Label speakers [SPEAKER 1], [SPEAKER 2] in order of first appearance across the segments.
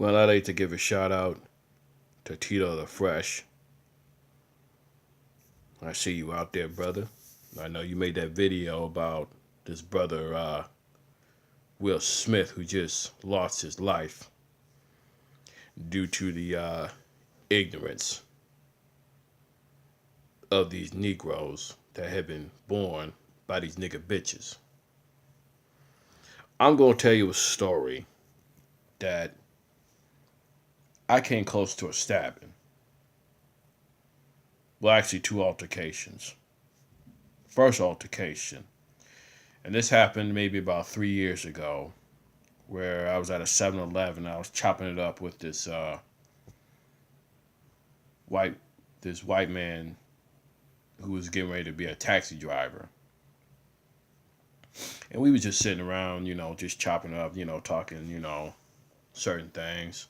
[SPEAKER 1] Well, I'd like to give a shout out to Tito the Fresh. I see you out there, brother. I know you made that video about this brother, Will Smith, who just lost his life due to the ignorance of these Negroes that have been born by these nigga bitches. I'm going to tell you a story that I came close to a stabbing. Well, actually, two altercations. First altercation, and this happened maybe about 3 years ago, where I was at a 7-Eleven. I was chopping it up with white this white man who was getting ready to be a taxi driver. And we was just sitting around, just chopping up, talking, certain things.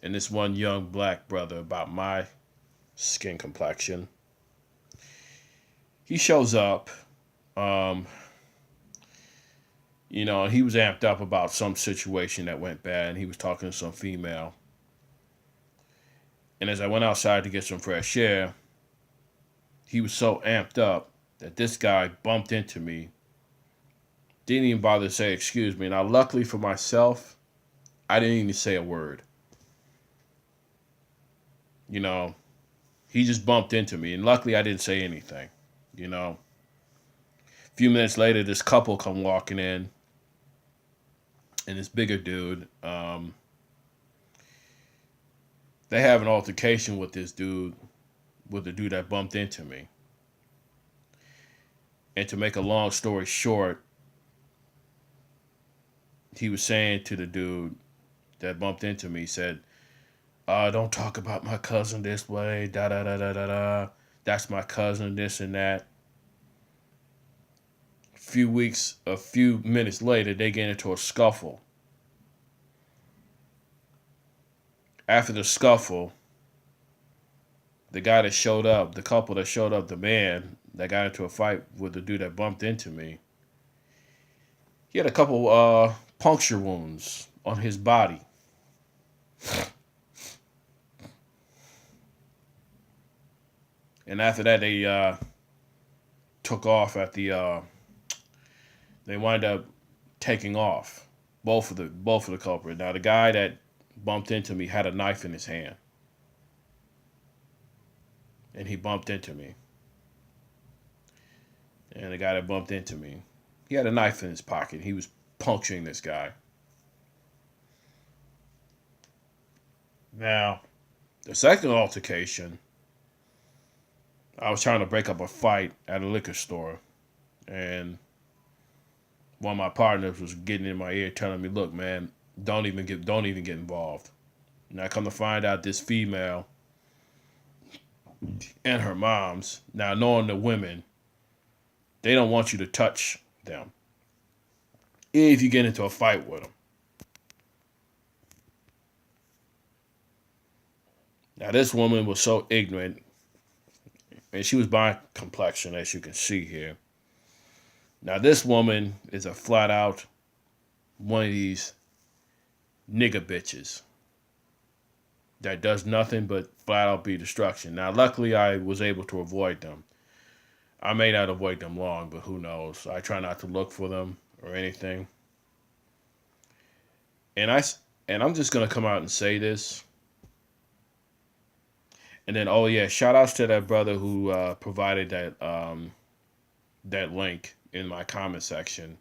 [SPEAKER 1] And this one young black brother, about my skin complexion, he shows up, and he was amped up about some situation that went bad, and he was talking to some female. And as I went outside to get some fresh air, he was so amped up that this guy bumped into me. Didn't even bother to say excuse me. Now, luckily for myself, I didn't even say a word. He just bumped into me, and luckily I didn't say anything. A few minutes later, this couple come walking in, and this bigger dude, they have an altercation with this dude, with the dude that bumped into me. And to make a long story short, he was saying to the dude that bumped into me, he said, don't talk about my cousin this way, da da da da da da. That's my cousin, this and that. A few minutes later, they get into a scuffle. After the scuffle, the guy that showed up, the couple that showed up, the man that got into a fight with the dude that bumped into me, he had a couple puncture wounds on his body. And after that, they took off at the. They wind up taking off, both of the culprits. Now, the guy that bumped into me had a knife in his hand, and he bumped into me. And the guy that bumped into me, he had a knife in his pocket. He was puncturing this guy. Now, the second altercation, I was trying to break up a fight at a liquor store, and one of my partners was getting in my ear telling me, look, man, don't even get involved. And I come to find out this female and her moms, now knowing the women, they don't want you to touch them if you get into a fight with them. Now, this woman was so ignorant, and she was my complexion, as you can see here. Now, this woman is a flat out one of these nigga bitches that does nothing but flat out be destruction. Now, luckily, I was able to avoid them. I may not avoid them long, but who knows? I try not to look for them or anything. And I'm just gonna come out and say this. And then, oh yeah, shout outs to that brother who provided that link in my comment section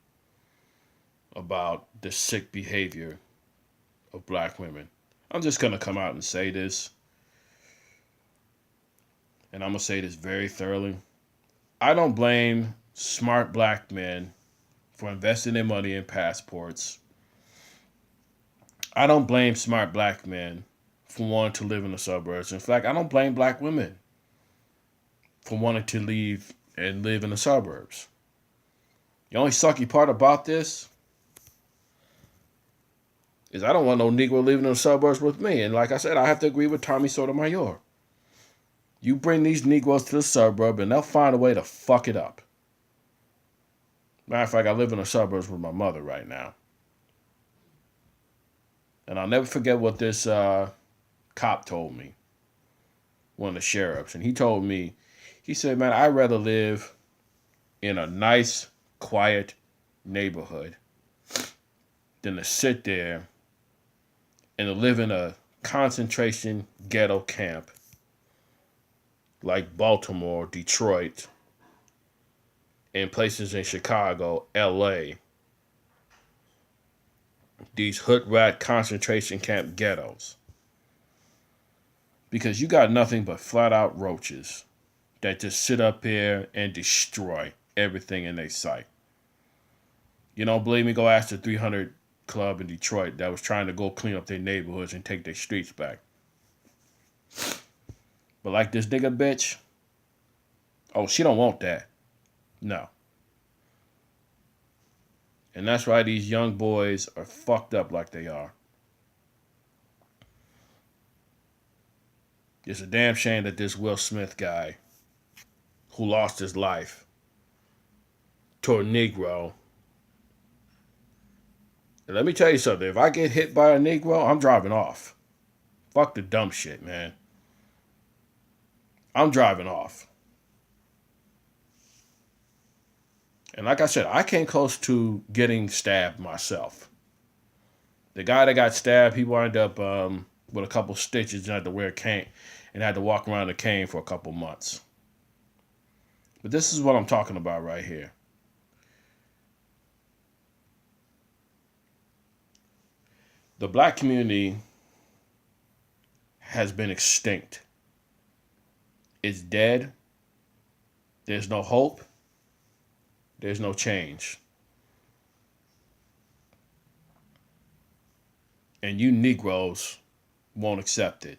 [SPEAKER 1] about the sick behavior of black women. I'm just gonna come out and say this, and I'm gonna say this very thoroughly. I don't blame smart black men for investing their money in passports. I don't blame smart black men for wanting to live in the suburbs. In fact, I don't blame black women for wanting to leave and live in the suburbs. The only sucky part about this is I don't want no Negro living in the suburbs with me. And like I said, I have to agree with Tommy Sotomayor. You bring these Negroes to the suburb and they'll find a way to fuck it up. Matter of fact, I live in the suburbs with my mother right now. And I'll never forget what this cop told me, one of the sheriffs. And he told me, he said, man, I'd rather live in a nice, quiet neighborhood than to sit there and to live in a concentration ghetto camp like Baltimore, Detroit, and places in Chicago, LA, these hood rat concentration camp ghettos. Because you got nothing but flat out roaches that just sit up here and destroy everything in their sight. You don't believe me? Go ask the 300 Club in Detroit that was trying to go clean up their neighborhoods and take their streets back. But like this nigga bitch, oh, she don't want that. No. And that's why these young boys are fucked up like they are. It's a damn shame that this Will Smith guy, who lost his life to a Negro. And let me tell you something. If I get hit by a Negro, I'm driving off. Fuck the dumb shit, man. I'm driving off. And like I said, I came close to getting stabbed myself. The guy that got stabbed, he wound up with a couple stitches and had to wear a cane and had to walk around a cane for a couple months. But this is what I'm talking about right here. The black community has been extinct. It's dead. There's no hope. There's no change. And you Negroes won't accept it.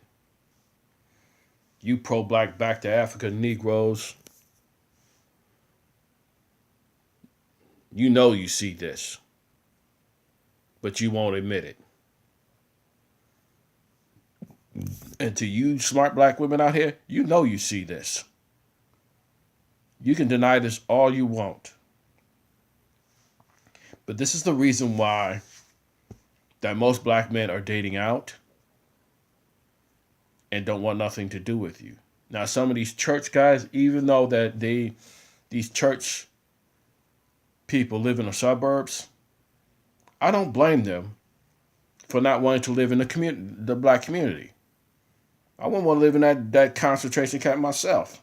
[SPEAKER 1] You pro-black back to Africa Negroes, you know you see this, but you won't admit it. And to you smart black women out here, you know you see this. You can deny this all you want. But this is the reason why that most black men are dating out and don't want nothing to do with you. Now, some of these church guys, even though that these church people live in the suburbs, I don't blame them for not wanting to live in the black community. I wouldn't want to live in that concentration camp myself.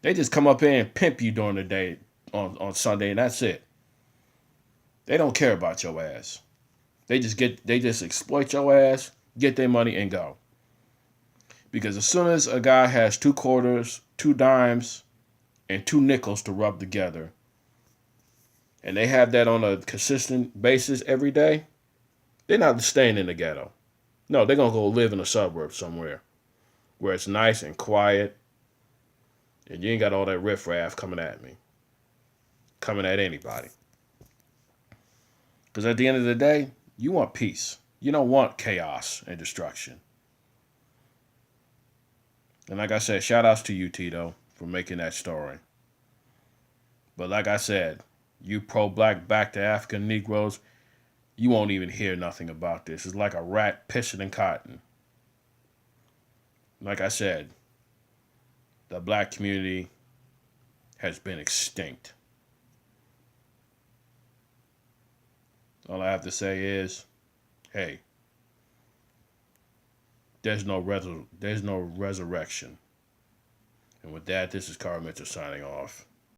[SPEAKER 1] They just come up here and pimp you during the day on Sunday, and that's it. They don't care about your ass. They just exploit your ass, get their money, and go. Because as soon as a guy has 2 quarters, 2 dimes, and 2 nickels to rub together, and they have that on a consistent basis every day, they're not staying in the ghetto. No, they're going to go live in a suburb somewhere where it's nice and quiet, and you ain't got all that riffraff coming at me, coming at anybody. Because at the end of the day, you want peace. You don't want chaos and destruction. And like I said, shout outs to you, Tito, for making that story. But like I said, you pro-black back to African Negroes, you won't even hear nothing about this. It's like a rat pissing in cotton. Like I said, the black community has been extinct. All I have to say is, hey, there's no resurrection. And with that, this is Carl Mitchell signing off.